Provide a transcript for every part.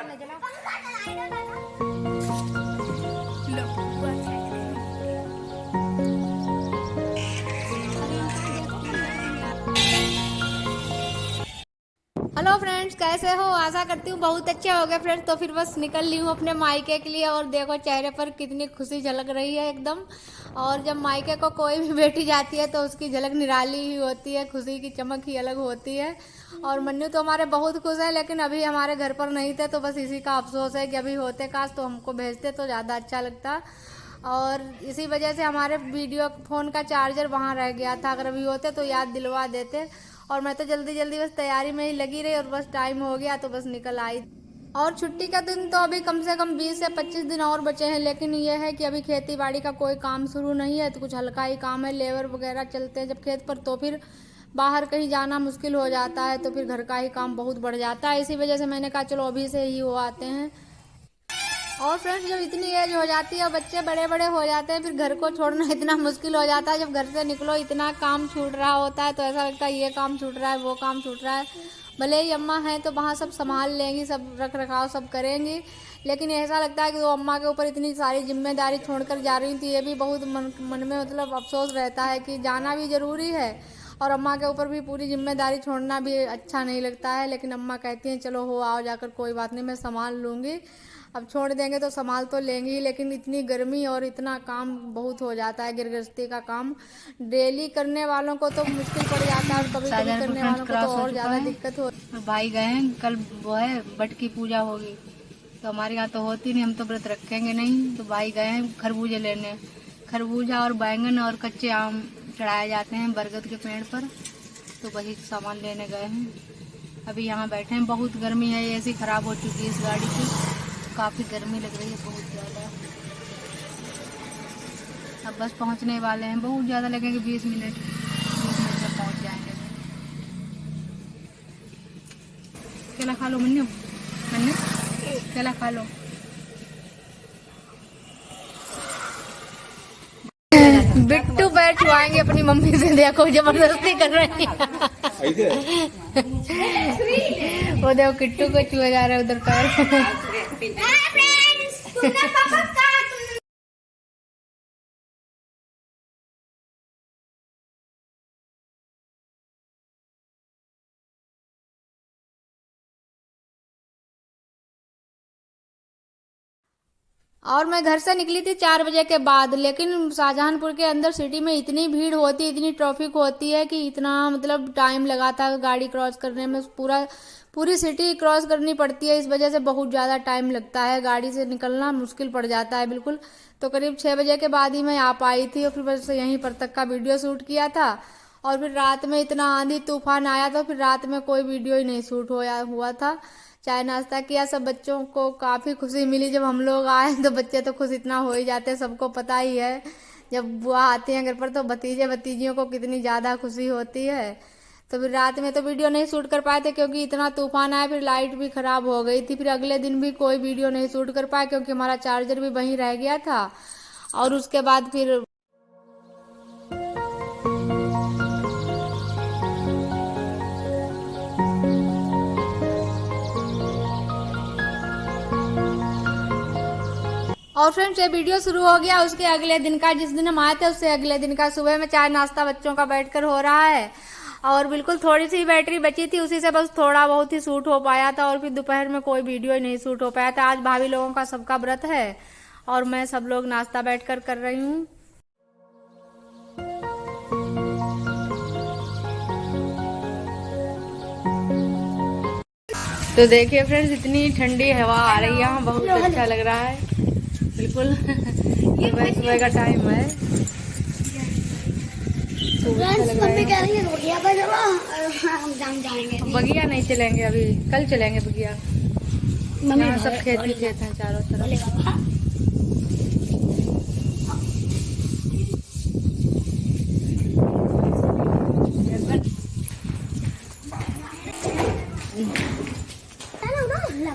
Hello friends, कैसे हो? आशा करती हूँ बहुत अच्छे हो गए फ्रेंड्स। तो फिर बस निकल ली हूँ अपने मायके के लिए और देखो चेहरे पर कितनी खुशी झलक रही है एकदम। और जब मायके को कोई भी बेटी जाती है तो उसकी झलक निराली ही होती है, खुशी की चमक ही अलग होती है। और मन्नू तो हमारे बहुत खुश है, लेकिन अभी हमारे घर पर नहीं थे तो बस इसी का अफसोस है कि अभी होते काश तो हमको भेजते तो ज़्यादा अच्छा लगता। और इसी वजह से हमारे वीडियो फ़ोन का चार्जर वहाँ रह गया था, अगर अभी होते तो याद दिलवा देते। और मैं तो जल्दी जल्दी बस तैयारी में ही लगी रही और बस टाइम हो गया तो बस निकल आई। और छुट्टी का दिन तो अभी कम से कम 20 से 25 दिन और बचे हैं, लेकिन ये है कि अभी खेती बाड़ी का कोई काम शुरू नहीं है तो कुछ हल्का ही काम है, लेबर वगैरह चलते हैं जब खेत पर तो फिर बाहर कहीं जाना मुश्किल हो जाता है, तो फिर घर का ही काम बहुत बढ़ जाता है। इसी वजह से मैंने कहा चलो अभी से ही हो आते हैं। और फ्रेंड्स, जब इतनी एज हो जाती है और बच्चे बड़े बड़े हो जाते हैं फिर घर को छोड़ना इतना मुश्किल हो जाता है। जब घर से निकलो इतना काम छूट रहा होता है तो ऐसा लगता है ये काम छूट रहा है, वो काम छूट रहा है। भले ही अम्मा हैं तो वहाँ सब संभाल लेंगी, सब रख रखाव सब करेंगी, लेकिन ऐसा लगता है कि वो अम्मा के ऊपर इतनी सारी जिम्मेदारी छोड़कर जा रही थी। ये भी बहुत मन में मतलब अफसोस रहता है कि जाना भी ज़रूरी है और अम्मा के ऊपर भी पूरी जिम्मेदारी छोड़ना भी अच्छा नहीं लगता है। लेकिन अम्मा कहती हैं चलो हो आओ जाकर, कोई बात नहीं मैं संभाल लूँगी। अब छोड़ देंगे तो संभाल तो लेंगे ही, लेकिन इतनी गर्मी और इतना काम बहुत हो जाता है। गृहस्थी का काम डेली करने वालों को तो मुश्किल पड़ जाता है और कभी कभी करने वालों को तो और ज़्यादा दिक्कत हो। भाई गए हैं, कल वो है बट की पूजा होगी तो हमारे यहाँ तो होती नहीं, हम तो व्रत रखेंगे नहीं। तो भाई गए हैं खरबूजे लेने, खरबूजा और बैंगन और कच्चे आम चढ़ाए जाते हैं बरगद के पेड़ पर, तो वही सामान लेने गए हैं। अभी यहाँ बैठे हैं, बहुत गर्मी है, एसी खराब हो चुकी है इस गाड़ी की, काफ़ी गर्मी लग रही है बहुत ज़्यादा। अब बस पहुँचने वाले हैं, बहुत ज़्यादा लगेंगे 20 मिनट में पहुँच जाएंगे। केला खा लो मन्नू, मन्नू केला खा लो। बिट्टू बैठवाएंगे अपनी मम्मी से, देखो जबरदस्ती कर रही है। वो देखो किट्टू को छुआ जा रहा है उधर पैर। और मैं घर से निकली थी 4 बजे के बाद, लेकिन शाहजहानपुर के अंदर सिटी में इतनी भीड़ होती है, इतनी ट्रैफिक होती है कि इतना मतलब टाइम लगा था गाड़ी क्रॉस करने में। पूरी सिटी क्रॉस करनी पड़ती है, इस वजह से बहुत ज़्यादा टाइम लगता है, गाड़ी से निकलना मुश्किल पड़ जाता है बिल्कुल। तो करीब 6 बजे के बाद ही मैं आ पाई थी और फिर बस यहीं पर तक का वीडियो शूट किया था। और फिर रात में इतना आंधी तूफान आया तो फिर रात में कोई वीडियो ही नहीं शूट हुआ था। चाय नाश्ता किया, सब बच्चों को काफ़ी खुशी मिली जब हम लोग आए, तो बच्चे तो खुश इतना हो ही जाते हैं, सबको पता ही है जब बुआ आती हैं घर पर तो भतीजे भतीजियों को कितनी ज़्यादा खुशी होती है। तो फिर रात में तो वीडियो नहीं शूट कर पाए थे क्योंकि इतना तूफान आया, फिर लाइट भी ख़राब हो गई थी। फिर अगले दिन भी कोई वीडियो नहीं शूट कर पाए क्योंकि हमारा चार्जर भी वहीं रह गया था। और उसके बाद फिर और फ्रेंड्स, ये वीडियो शुरू हो गया उसके अगले दिन का, जिस दिन हम आए थे उससे अगले दिन का। सुबह में चाय नाश्ता बच्चों का बैठकर हो रहा है और बिल्कुल थोड़ी सी बैटरी बची थी, उसी से बस थोड़ा बहुत ही शूट हो पाया था। और फिर दोपहर में कोई वीडियो ही नहीं शूट हो पाया था। आज भाभी लोगों का सबका व्रत है और मैं सब लोग नाश्ता बैठकर कर रही हूँ। तो देखिए फ्रेंड्स, इतनी ठंडी हवा आ रही है यहाँ, बहुत अच्छा लग रहा है बिल्कुल। सुबह सुबह का टाइम है, बगिया नहीं चलेंगे अभी, कल चलेंगे बगिया। यहाँ सब खेत ही खेत हैं चारों तरफ।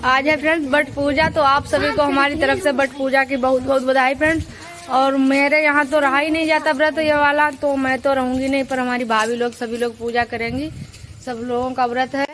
आज है फ्रेंड्स बट पूजा, तो आप सभी को हमारी तरफ से बट पूजा की बहुत बहुत बधाई फ्रेंड्स। और मेरे यहाँ तो रहा ही नहीं जाता व्रत ये वाला, तो मैं तो रहूंगी नहीं, पर हमारी भाभी लोग सभी लोग पूजा करेंगी, सब लोगों का व्रत है।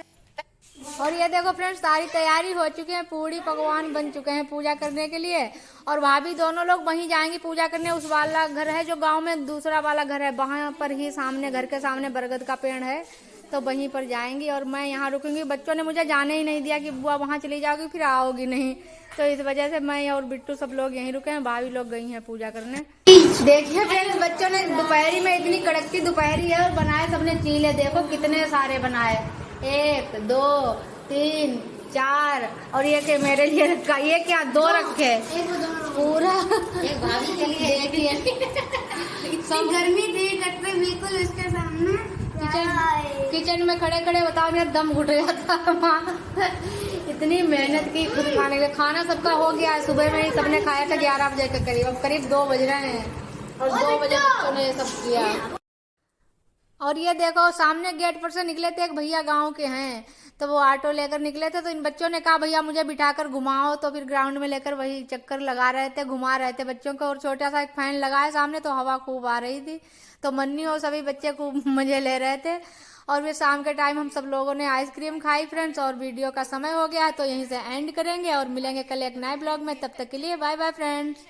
और ये देखो फ्रेंड्स, सारी तैयारी हो चुकी है, पूड़ी पकवान बन चुके हैं पूजा करने के लिए। और भाभी दोनों लोग वहीं जाएंगी पूजा करने। उस वाला घर है जो गांव में, दूसरा वाला घर है वहां पर ही सामने, घर के सामने बरगद का पेड़ है, तो वहीं पर जाएंगी। और मैं यहाँ रुकूंगी। बच्चों ने मुझे जाने ही नहीं दिया कि बुआ वहाँ चली जाओगी फिर आओगी नहीं, तो इस वजह से मैं और बिट्टू सब लोग यहीं रुके हैं। भाभी लोग गई हैं पूजा करने। देखिए फ्रेंड्स, बच्चों ने दोपहरी में, इतनी कड़कती दोपहरी है, और बनाए सबने चीले। देखो कितने सारे बनाए, 1 2 3 4, और ये के मेरे लिए रखा, ये क्या 2 रखे पूरा, एक भाभी के लिए। देखिए सब गर्मी थी, कटरे बिल्कुल इसके सामने किचन में खड़े खड़े बताओ, मेरा दम घुट गया था। इतनी मेहनत की खुद खाने के लिए। खाना सबका हो गया है, सुबह में ही सबने खाया था 11 बजे के करीब। अब करीब 2 बज रहे हैं, और 2 बजे बच्चों ने ये सब किया। और ये देखो सामने गेट पर से निकले थे एक भैया, गांव के हैं, तो वो ऑटो लेकर निकले थे। तो इन बच्चों ने कहा भैया मुझे बिठाकर घुमाओ, तो फिर ग्राउंड में लेकर वही चक्कर लगा रहे थे, घुमा रहे थे बच्चों को। और छोटा सा एक फैन लगाया सामने, तो हवा खूब आ रही थी, तो मन्नी और सभी बच्चे खूब मजे ले रहे थे। और फिर शाम के टाइम हम सब लोगों ने आइसक्रीम खाई फ्रेंड्स। और वीडियो का समय हो गया है, तो यहीं से एंड करेंगे और मिलेंगे कल एक नए ब्लॉग में। तब तक के लिए बाय बाय फ्रेंड्स।